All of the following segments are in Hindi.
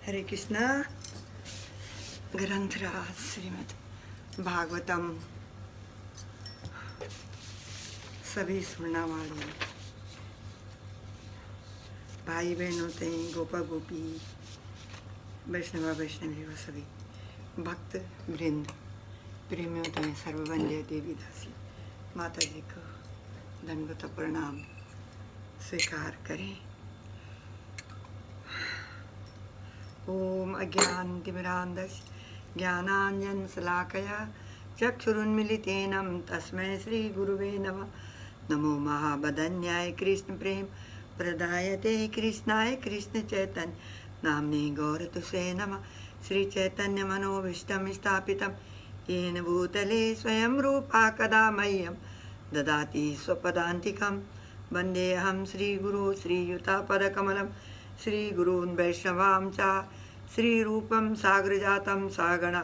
हरे कृष्णा। ग्रंथराज श्रीमद् भागवतम सभी सुनने वाले भाई बहनों ते गोपा गोपी वैष्णवा वैष्णवी व सभी भक्त वृंद प्रेमियों ते सर्ववंद्य देवी दासी माता जी को दंडवत प्रणाम स्वीकार करें। ओम अज्ञानतिमिरान्धस्य ज्ञानाञ्जनशलाकया चक्षुरुन्मीलितेन तस्मै श्रीगुरुवे नमः। नमो महावदन्याय कृष्णप्रेम प्रदायते कृष्णाय कृष्णचैतन्य नाम्ने गौरतुसे नमः। श्रीचैतन्यमनोभीष्टं स्थापितं येन भूतले स्वयं रूपा कदा मह्यं ददाति स्वपदान्तिकं। वन्देऽहं श्रीगुरो श्रीयुतापदकमलं श्रीगुरून् वैष्णवां च श्रीरूपं साग्रजातं सागण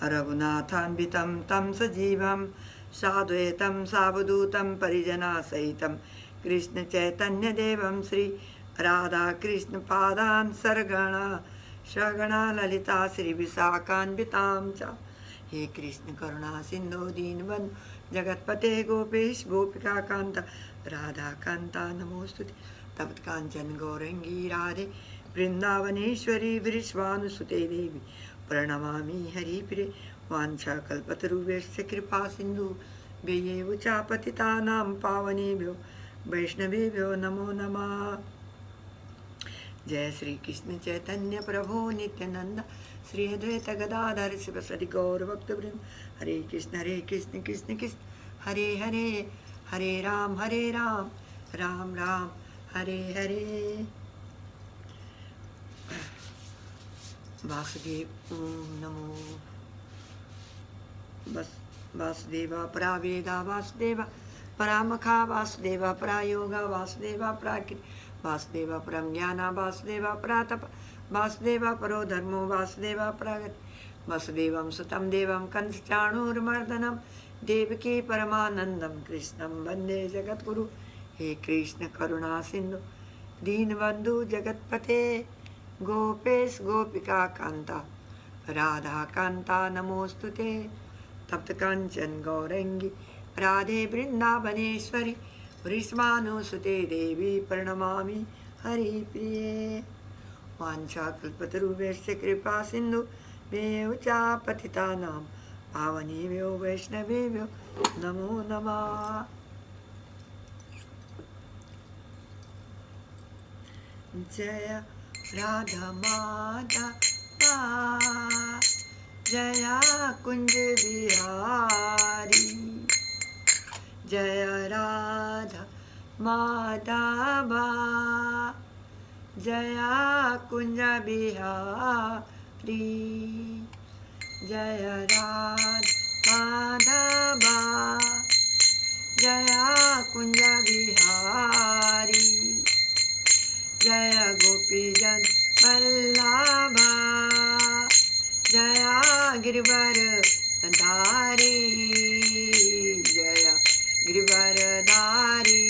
रघुनाथान्वितं तं सजीवं साद्वैतं सावधूतं परिजनसहितं कृष्णचैतन्यदेवं श्री राधाकृष्णपादान् सगणा ललिता श्रीविशाखान्वितां च। हे कृष्ण करुणा सिन्धो दीनबन्धु जगत्पते गोपेश गोपिकान्त राधाकान्ता नमोस्तुते। तप्त कांचन गौरंगी राधे वृंदावनेश्वरी वृषभानुसुते देवी प्रणमामि हरिप्रिये। वाञ्छाकल्पतरुभ्यश्च कृपा सिन्धु व्ययेव च पतितानां पावनेभ्यो वैष्णवेभ्यो नमो नमः। जय श्री कृष्ण चैतन्य प्रभु नित्यानंद श्री अद्वैत गदाधर शिवसदि गौर भक्तवृंद। हरे कृष्ण कृष्ण कृष्ण हरे हरे हरे राम राम राम हरे हरे। वासुदेव ओम नमो वासुदेवा परा वेदा वासुदेवा परामखा वासुदेवा परा योगा वासुदेवा पराकृति वासुदेवा परम ज्ञाना वासुदेवा परातप वासुदेवा परो धर्मो वासुदेवा परागति वसुदेवं सुतं देवं कंसचाणूरमर्दनं देवकी परमानंदं कृष्णं वंदे जगद्गुरु। हे कृष्ण करुणा सिंधु दीनबंधु जगतपते गोपेश गोपिका कांता राधा कांता नमोस्तुते। तप्त कांचन गौरंगी राधे वृंदावनेश्वरी वृषभानुसुते देवी प्रणमामि हरिप्रिये। वाञ्छाकल्पतरुभ्यश्च कृपा सिन्धु व्येव च पतितानां पावनेभ्यो वैष्णवेभ्यो नमो नमः। जय राधा माधवा जय कुंज बिहारी जय राधा माधवा जय कुंज बिहारी जय राधा माधवा जय कुंज बिहारी जय गोपीजन वल्लभा जय गिरिवर धारी जय गिरिवर धारी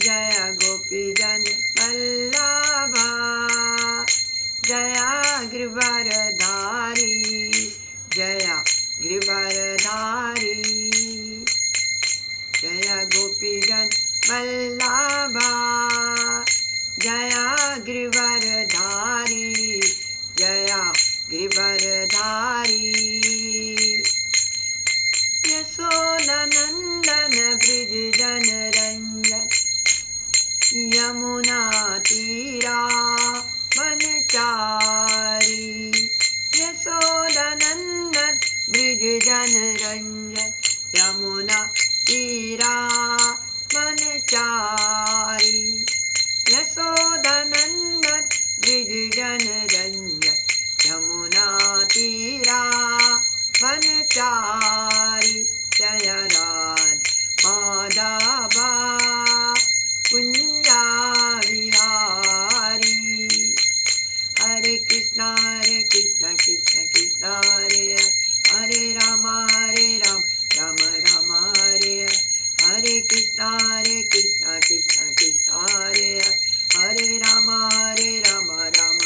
जय गोपीजन वल्लभा जय गिरिवर धारी जय गिरिवर धारी जय गोपीजन वल्लभा जय गिरिवर धारी जय गिरिवर धारी। यशोदानंदन ब्रिज जन रंजन यमुना तीरा वनचारी यशोदानंदन ब्रिज जन रंजन यमुना तीरा वनचारी यशोदानंदन ब्रिज जन रंजन यमुना तीरा वनचारी जय राधा माधवा कुंजा विहारी। हरे कृष्णा कृष्ण कृष्ण हरे हरे राम राम राम हरे हरे कृष्णा कृष्ण कृष्ण हरे हरे राम राम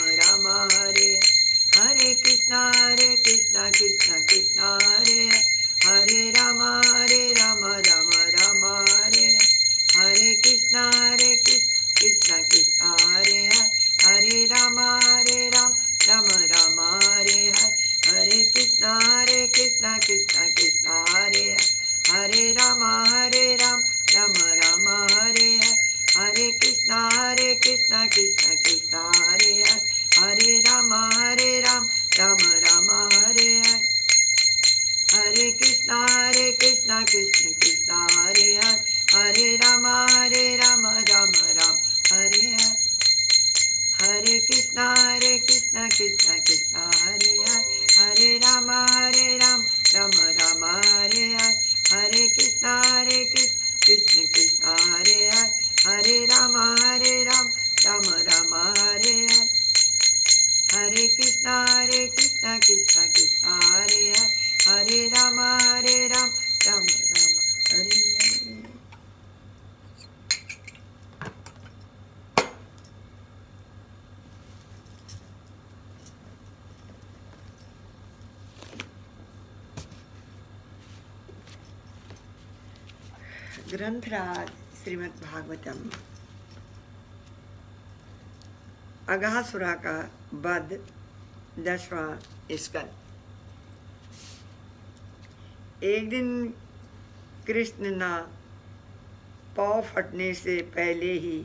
कृष्णा कृष्णा कृष्णा हरे हरे, हरे राम राम राम हरे हरे, हरे कृष्णा कृष्ण कृष्णा हरे हरे, हरे राम राम राम हरे हरे, हरे कृष्णा कृष्णा कृष्णा हरे हरे, हरे राम राम राम हरे हरे। ग्रंथराज श्रीमद् भागवतम अघासुरा का वध 10वां स्कंद। एक दिन कृष्ण ना पाँव फटने से पहले ही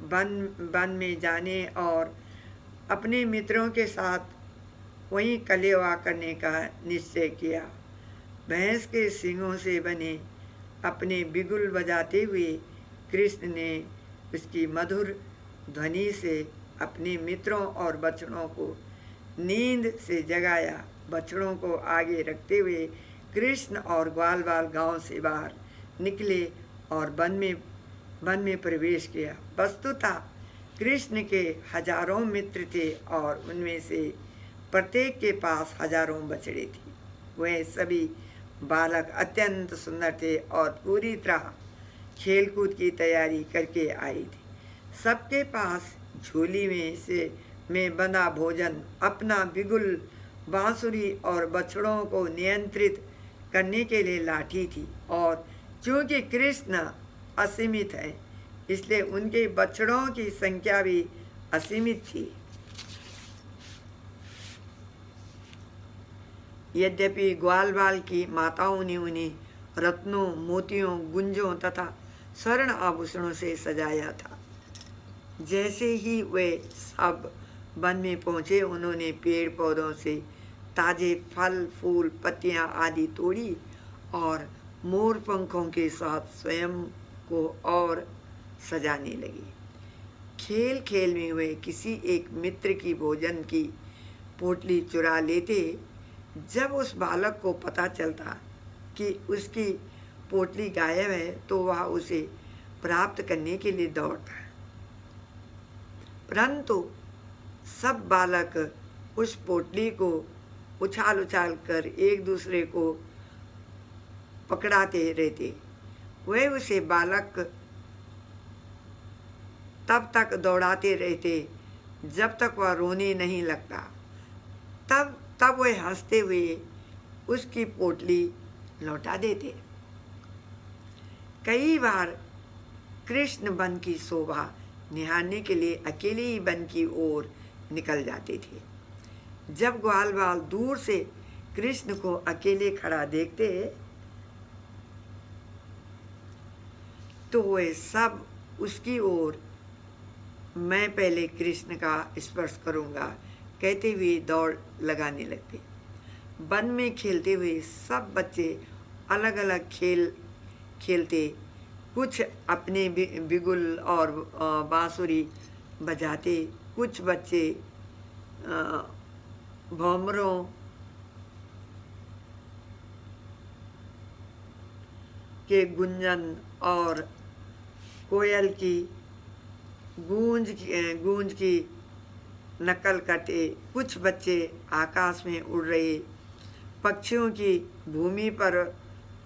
वन में जाने और अपने मित्रों के साथ वहीं कलेवा करने का निश्चय किया। भैंस के सींगों से बने अपने बिगुल बजाते हुए कृष्ण ने उसकी मधुर ध्वनि से अपने मित्रों और बछड़ों को नींद से जगाया। बछड़ों को आगे रखते हुए कृष्ण और ग्वाल बाल गांव से बाहर निकले और वन में प्रवेश किया। वस्तुतः कृष्ण के हजारों मित्र थे और उनमें से प्रत्येक के पास हजारों बछड़े थे। वह सभी बालक अत्यंत सुंदर थे और पूरी तरह खेलकूद की तैयारी करके आए थे। सबके पास झोली में बंधा भोजन, अपना बिगुल, बांसुरी और बछड़ों को नियंत्रित करने के लिए लाठी थी। और चूंकि कृष्ण असीमित है, इसलिए उनके बछड़ों की संख्या भी असीमित थी। यद्यपि ग्वाल बाल की माताओं ने उन्हें रत्नों, मोतियों, गुंजों तथा स्वर्ण आभूषणों से सजाया था। जैसे ही वे सब वन में पहुँचे, उन्होंने पेड़ पौधों से ताजे फल, फूल, पत्तियां आदि तोड़ी और मोर पंखों के साथ स्वयं को और सजाने लगी। खेल खेल में वे किसी एक मित्र की भोजन की पोटली चुरा लेते। जब उस बालक को पता चलता कि उसकी पोटली गायब है, तो वह उसे प्राप्त करने के लिए दौड़ता। परंतु सब बालक उस पोटली को उछाल उछाल कर एक दूसरे को पकड़ाते रहते। वे उसे बालक तब तक दौड़ाते रहते जब तक वह रोने नहीं लगता। तब वे हंसते हुए उसकी पोटली लौटा देते। कई बार कृष्ण वन की शोभा निहारने के लिए अकेले ही वन की ओर निकल जाते थे। जब ग्वाल बाल दूर से कृष्ण को अकेले खड़ा देखते, तो वे सब उसकी ओर मैं पहले कृष्ण का स्पर्श करूंगा कहते हुए दौड़ लगाने लगते। वन में खेलते हुए सब बच्चे अलग अलग खेल खेलते। कुछ अपने बिगुल और बांसुरी बजाते, कुछ बच्चे भौमरों के गुंजन और कोयल की गूंज की नकल करते। कुछ बच्चे आकाश में उड़ रहे पक्षियों की भूमि पर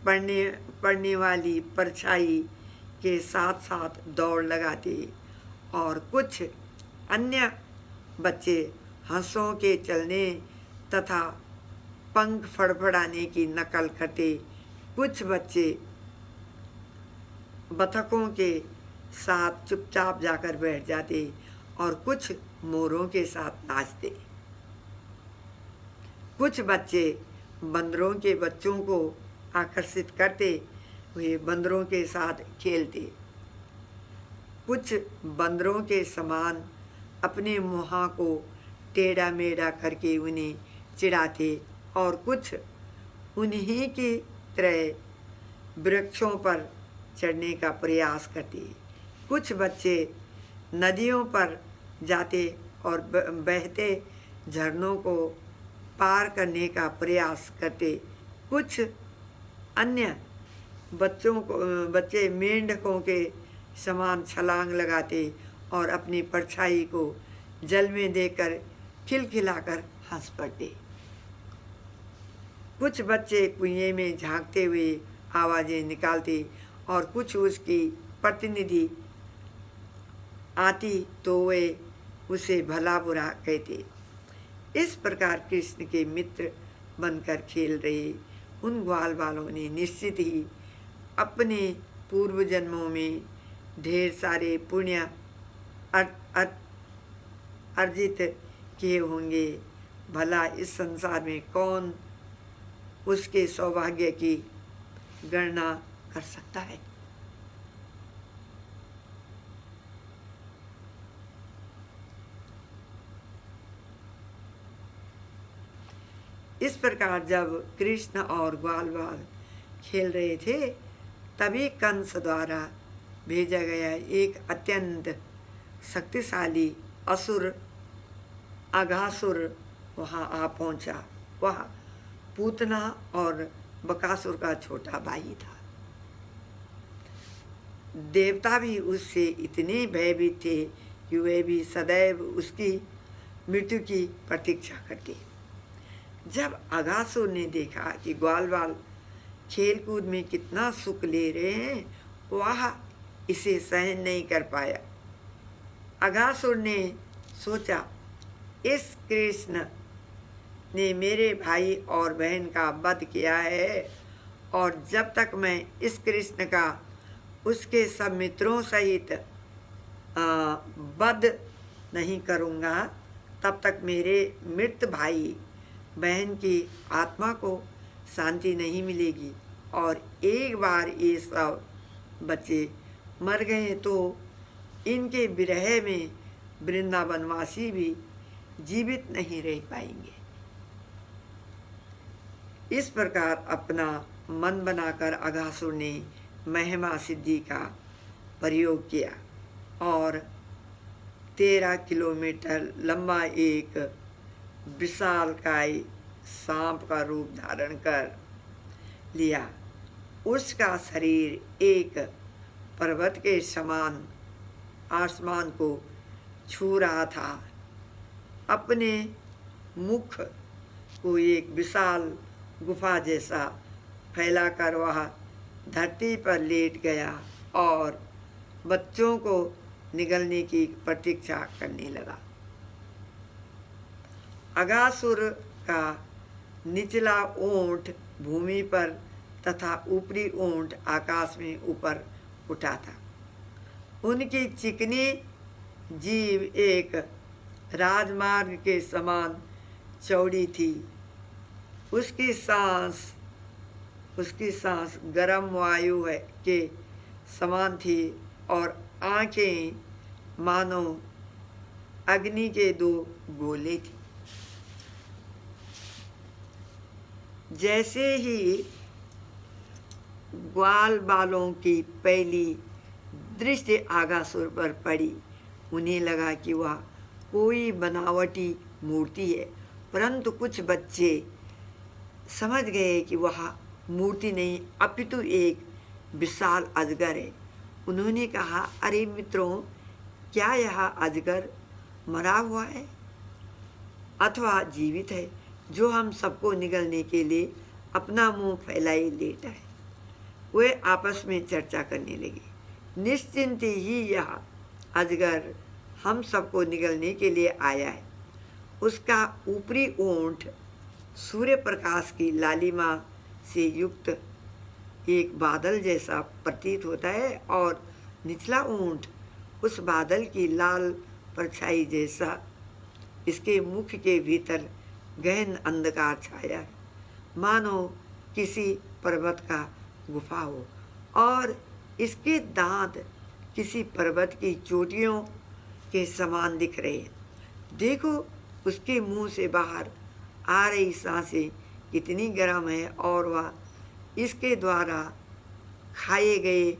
पड़ने वाली परछाई के साथ साथ दौड़ लगाते और कुछ अन्य बच्चे हंसों के चलने तथा पंख फड़फड़ाने की नकल करते। कुछ बच्चे बतखों के साथ चुपचाप जाकर बैठ जाते और कुछ मोरों के साथ नाचते। कुछ बच्चे बंदरों के बच्चों को आकर्षित करते हुए बंदरों के साथ खेलते। कुछ बंदरों के समान अपने मुँह को टेढ़ा मेढ़ा करके उन्हें चिढ़ाते और कुछ उन्हीं की तरह वृक्षों पर चढ़ने का प्रयास करते। कुछ बच्चे नदियों पर जाते और बहते झरनों को पार करने का प्रयास करते। कुछ अन्य बच्चे मेंढकों के समान छलांग लगाते और अपनी परछाई को जल में देखकर खिलखिलाकर हंस पड़ते। कुछ बच्चे कुएं में झांकते हुए आवाजें निकालते और कुछ उसकी प्रतिनिधि आती तो वे उसे भला बुरा कहते। इस प्रकार कृष्ण के मित्र बनकर खेल रहे उन ग्वाल बालों ने निश्चित ही अपने पूर्व जन्मों में ढेर सारे पुण्य अर्जित किए होंगे। भला इस संसार में कौन उसके सौभाग्य की गणना कर सकता है। इस प्रकार जब कृष्ण और ग्वाल बाल खेल रहे थे तभी कंस द्वारा भेजा गया एक अत्यंत शक्तिशाली असुर अघासुर वहाँ आ पहुँचा। वह पूतना और बकासुर का छोटा भाई था। देवता भी उससे इतने भयभीत थे कि वे भी सदैव उसकी मृत्यु की प्रतीक्षा करते। जब अघासुर ने देखा कि ग्वाल बाल खेल कूद में कितना सुख ले रहे हैं, वह इसे सहन नहीं कर पाया। अघासुर ने सोचा, इस कृष्ण ने मेरे भाई और बहन का वध किया है और जब तक मैं इस कृष्ण का उसके सब मित्रों सहित वध नहीं करूँगा तब तक मेरे मृत भाई बहन की आत्मा को शांति नहीं मिलेगी। और एक बार ये सब बच्चे मर गए तो इनके विरह में वृंदावनवासी भी जीवित नहीं रह पाएंगे। इस प्रकार अपना मन बनाकर अघासुर ने महिमा सिद्धि का प्रयोग किया और 13 किलोमीटर लंबा एक विशालकाय सांप का रूप धारण कर लिया। उसका शरीर एक पर्वत के समान आसमान को छू रहा था। अपने मुख को एक विशाल गुफा जैसा फैलाकर वह धरती पर लेट गया और बच्चों को निगलने की प्रतीक्षा करने लगा। अघासुर का निचला ओंठ भूमि पर तथा ऊपरी ओंठ आकाश में ऊपर उठा था। उनकी चिकनी जीभ एक राजमार्ग के समान चौड़ी थी। उसकी सांस गर्म वायु के समान थी और आँखें मानो अग्नि के 2 गोले थी। जैसे ही ग्वाल बालों की पहली दृष्टि अघासुर पर पड़ी, उन्हें लगा कि वह कोई बनावटी मूर्ति है, परंतु कुछ बच्चे समझ गए कि वह मूर्ति नहीं अपितु एक विशाल अजगर है। उन्होंने कहा, अरे मित्रों, क्या यह अजगर मरा हुआ है अथवा जीवित है जो हम सबको निगलने के लिए अपना मुंह फैलाए लेटा है। वे आपस में चर्चा करने लगे। निश्चिंत ही यह अजगर हम सबको निगलने के लिए आया है। उसका ऊपरी ओंठ सूर्य प्रकाश की लालिमा से युक्त एक बादल जैसा प्रतीत होता है और निचला ओंठ उस बादल की लाल परछाई जैसा। इसके मुख के भीतर गहन अंधकार छाया है, मानो किसी पर्वत का गुफा हो, और इसके दांत किसी पर्वत की चोटियों के समान दिख रहे हैं। देखो, उसके मुंह से बाहर आ रही सांसें कितनी गर्म है और वह इसके द्वारा खाए गए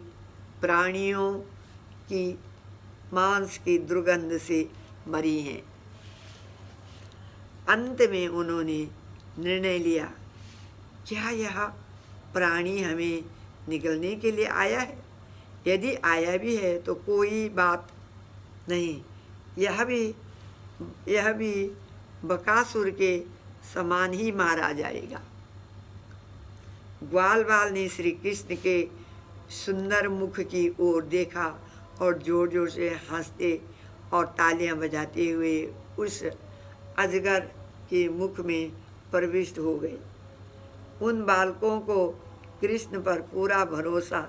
प्राणियों की मांस की दुर्गंध से मरी हैं। अंत में उन्होंने निर्णय लिया, क्या यह प्राणी हमें निगलने के लिए आया है? यदि आया भी है तो कोई बात नहीं, यह भी बकासुर के समान ही मारा जाएगा। ग्वाल बाल ने श्री कृष्ण के सुंदर मुख की ओर देखा और जोर जोर से हंसते और तालियां बजाते हुए उस अजगर के मुख में प्रविष्ट हो गए। उन बालकों को कृष्ण पर पूरा भरोसा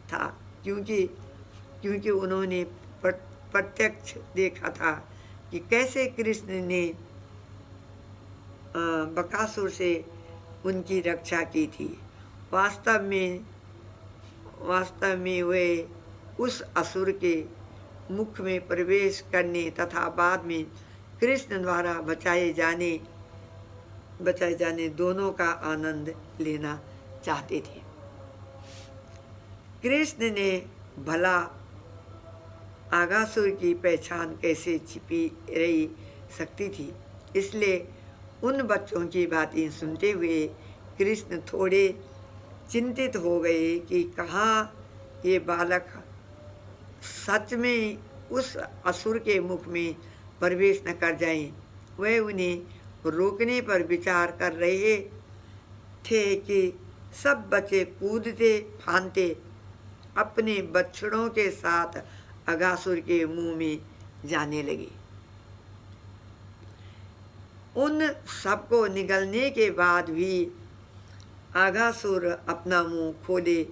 था, क्योंकि उन्होंने प्रत्यक्ष देखा था कि कैसे कृष्ण ने बकासुर से उनकी रक्षा की थी। वास्तव में वे उस असुर के मुख में प्रवेश करने तथा बाद में कृष्ण द्वारा बचाए जाने दोनों का आनंद लेना चाहते थे। कृष्ण ने भला आगासुर की पहचान कैसे छिपी रही सकती थी, इसलिए उन बच्चों की बातें सुनते हुए कृष्ण थोड़े चिंतित हो गए कि कहाँ ये बालक सच में उस असुर के मुख में प्रवेश न कर जाएं। वह उन्हें रोकने पर विचार कर रहे थे कि सब बच्चे कूदते फांदते अपने बछड़ों के साथ अगासुर के मुंह में जाने लगे। उन सबको निगलने के बाद भी अगासुर अपना मुंह खोले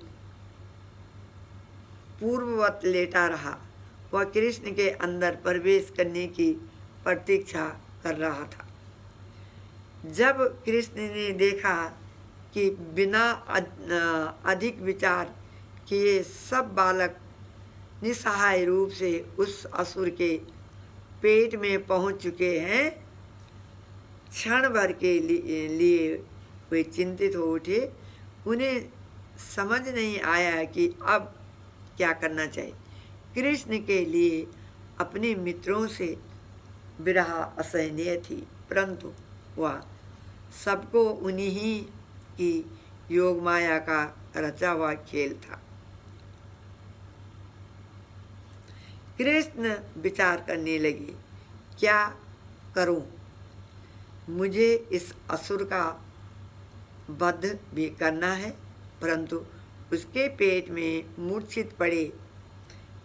पूर्ववत लेटा रहा। वह कृष्ण के अंदर प्रवेश करने की प्रतीक्षा कर रहा था। जब कृष्ण ने देखा कि बिना अधिक विचार किए सब बालक निसहाय रूप से उस असुर के पेट में पहुंच चुके हैं, क्षण भर के लिए वे चिंतित हो उठे। उन्हें समझ नहीं आया कि अब क्या करना चाहिए। कृष्ण के लिए अपने मित्रों से विरह असहनीय थी, परंतु वह सबको उन्हीं की योग माया का रचा हुआ खेल था। कृष्ण विचार करने लगे, क्या करूं? मुझे इस असुर का वध भी करना है, परंतु उसके पेट में मूर्छित पड़े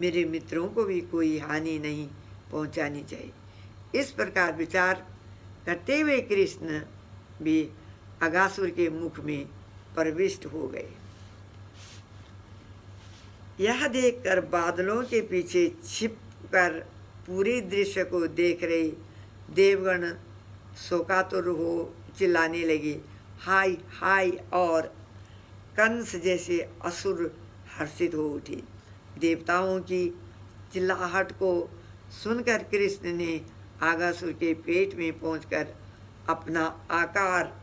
मेरे मित्रों को भी कोई हानि नहीं पहुंचानी चाहिए। इस प्रकार विचार करते हुए कृष्ण भी अगासुर के मुख में प्रविष्ट हो गए। यह देखकर बादलों के पीछे छिपकर पूरे दृश्य को देख रहे देवगण शोकातुर हो चिल्लाने लगे, हाय हाय, और कंस जैसे असुर हर्षित हो उठे। देवताओं की चिल्लाहट को सुनकर कृष्ण ने आगासुर के पेट में पहुंचकर अपना आकार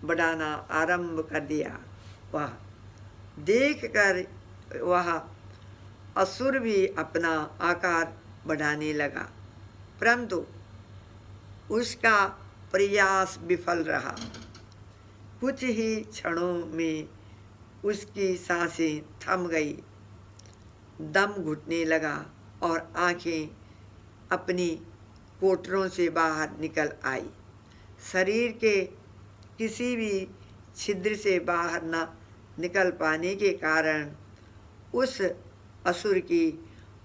बढ़ाना आरंभ कर दिया। वह देखकर वह असुर भी अपना आकार बढ़ाने लगा, परंतु उसका प्रयास विफल रहा। कुछ ही क्षणों में उसकी सांसें थम गई, दम घुटने लगा और आंखें अपनी कोटरों से बाहर निकल आई। शरीर के किसी भी छिद्र से बाहर न निकल पाने के कारण उस असुर की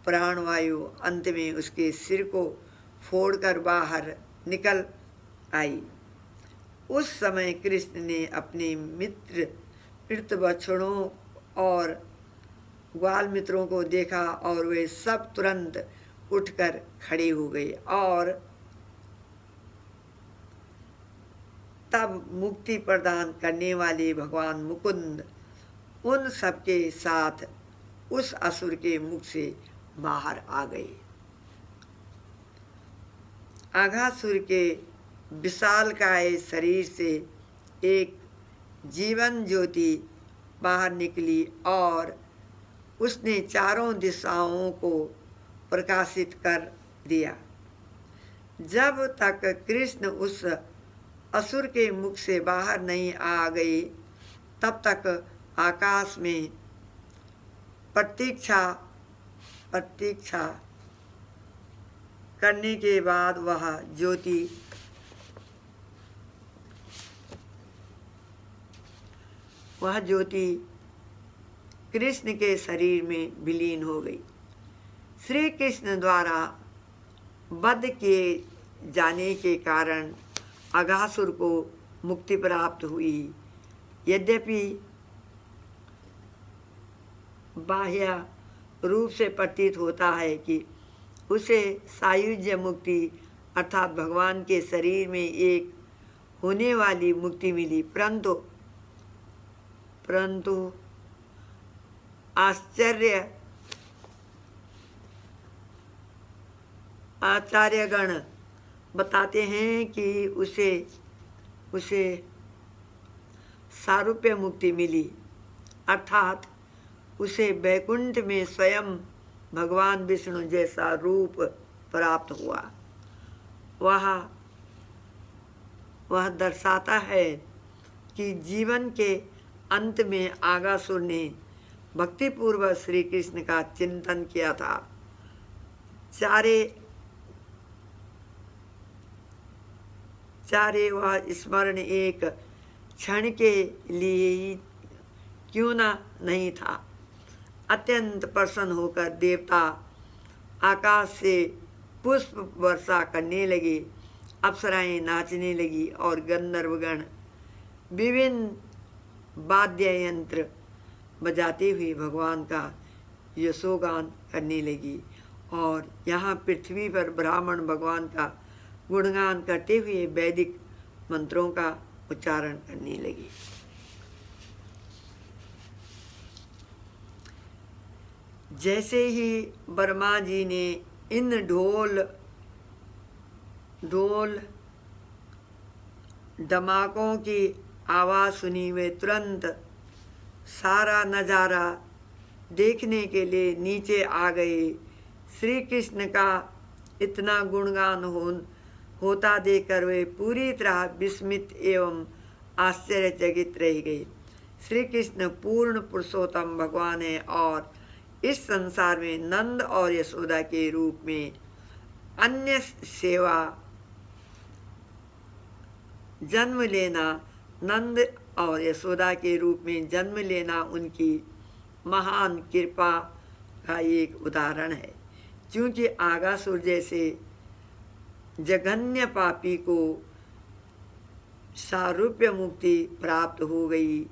प्राणवायु अंत में उसके सिर को फोड़कर बाहर निकल आई। उस समय कृष्ण ने अपने मृत बछड़ों और ग्वाल मित्रों को देखा और वे सब तुरंत उठकर खड़े हो गए और तब मुक्ति प्रदान करने वाले भगवान मुकुंद उन सबके साथ उस असुर के मुख से बाहर आ गए। आगासुर के विशालकाय शरीर से एक जीवन ज्योति बाहर निकली और उसने चारों दिशाओं को प्रकाशित कर दिया। जब तक कृष्ण उस असुर के मुख से बाहर नहीं आ गई, तब तक आकाश में प्रतीक्षा करने के बाद वह ज्योति कृष्ण के शरीर में विलीन हो गई। श्री कृष्ण द्वारा वध किए जाने के कारण अघासुर को मुक्ति प्राप्त हुई। यद्यपि बाह्य रूप से प्रतीत होता है कि उसे सायुज्य मुक्ति अर्थात भगवान के शरीर में एक होने वाली मुक्ति मिली, परंतु आचार्यगण बताते हैं कि उसे सारूप्य मुक्ति मिली, अर्थात उसे वैकुंठ में स्वयं भगवान विष्णु जैसा रूप प्राप्त हुआ। वह दर्शाता है कि जीवन के अंत में आगासुर ने भक्तिपूर्वक श्री कृष्ण का चिंतन किया था। चारे वह स्मरण एक क्षण के लिए ही क्यों ना नहीं था। अत्यंत प्रसन्न होकर देवता आकाश से पुष्प वर्षा करने लगे, अप्सराएं नाचने लगी और गंधर्वगण विभिन्न वाद्य यंत्र बजाते हुए भगवान का यशोगान करने लगी। और यहाँ पृथ्वी पर ब्राह्मण भगवान का गुणगान करते हुए वैदिक मंत्रों का उच्चारण करने लगे। जैसे ही वर्मा जी ने इन ढोल धमाकों की आवाज़ सुनी, वे तुरंत सारा नज़ारा देखने के लिए नीचे आ गए। श्री कृष्ण का इतना गुणगान होता देखकर वे पूरी तरह विस्मित एवं आश्चर्यचकित रह गए। श्री कृष्ण पूर्ण पुरुषोत्तम भगवान है और इस संसार में नंद और यशोदा के रूप में अन्य सेवा जन्म लेना, नंद और यशोदा के रूप में जन्म लेना उनकी महान कृपा का एक उदाहरण है। क्योंकि आगासुर जैसे जघन्य पापी को सारूप्य मुक्ति प्राप्त हो गई,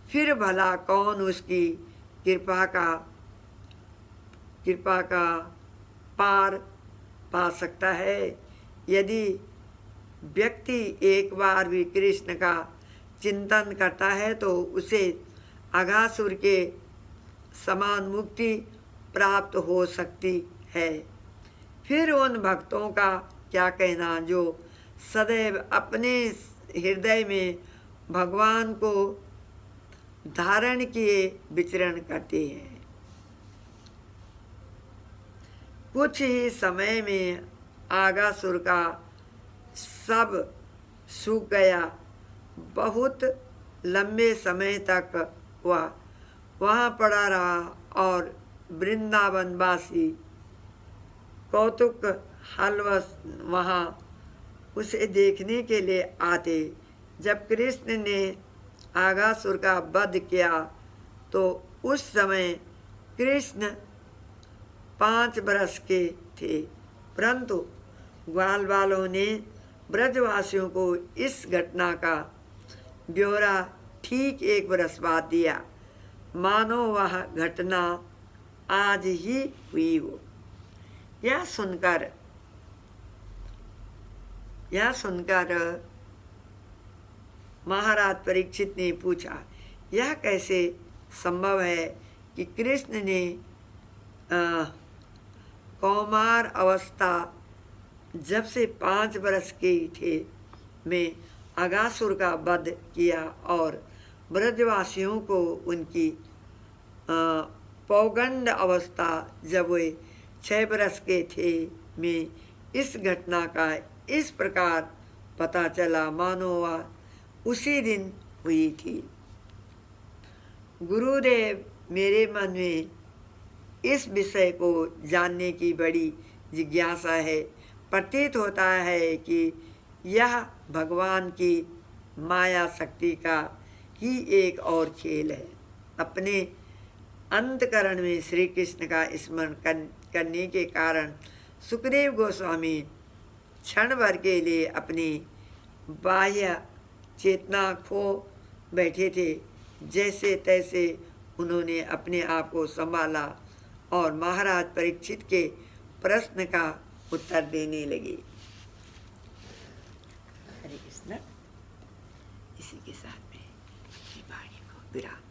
फिर भला कौन उसकी कृपा का पार पा सकता है। यदि व्यक्ति एक बार भी कृष्ण का चिंतन करता है तो उसे अघासुर के समान मुक्ति प्राप्त हो सकती है। फिर उन भक्तों का क्या कहना जो सदैव अपने हृदय में भगवान को धारण किए विचरण करते हैं। कुछ ही समय में आगासुर का सब सूख गया। बहुत लंबे समय तक वह वहाँ पड़ा रहा और वृंदावनवासी कौतुक हलवश वहाँ उसे देखने के लिए आते। जब कृष्ण ने आगासुर का वध किया तो उस समय कृष्ण 5 वर्ष के थे, परंतु ग्वाल वालों ने ब्रजवासियों को इस घटना का ब्यौरा ठीक 1 वर्ष बाद दिया, मानो वह घटना आज ही हुई हो। यह सुनकर महाराज परीक्षित ने पूछा, यह कैसे संभव है कि कृष्ण ने कौमार अवस्था जब से 5 वर्ष के थे में अगासुर का वध किया और ब्रजवासियों को उनकी पौगंड अवस्था जब वे 6 वर्ष के थे में इस घटना का इस प्रकार पता चला मानो वह उसी दिन हुई थी। गुरुदेव, मेरे मन में इस विषय को जानने की बड़ी जिज्ञासा है। प्रतीत होता है कि यह भगवान की माया शक्ति का ही एक और खेल है। अपने अंतकरण में श्री कृष्ण का स्मरण करने के कारण सुखदेव गोस्वामी क्षण भर के लिए अपनी बाह्य चेतना खो बैठे थे। जैसे तैसे उन्होंने अपने आप को संभाला और महाराज परीक्षित के प्रश्न का उत्तर देने लगे। हरे कृष्ण। इसी के साथ में वाणी को विराम।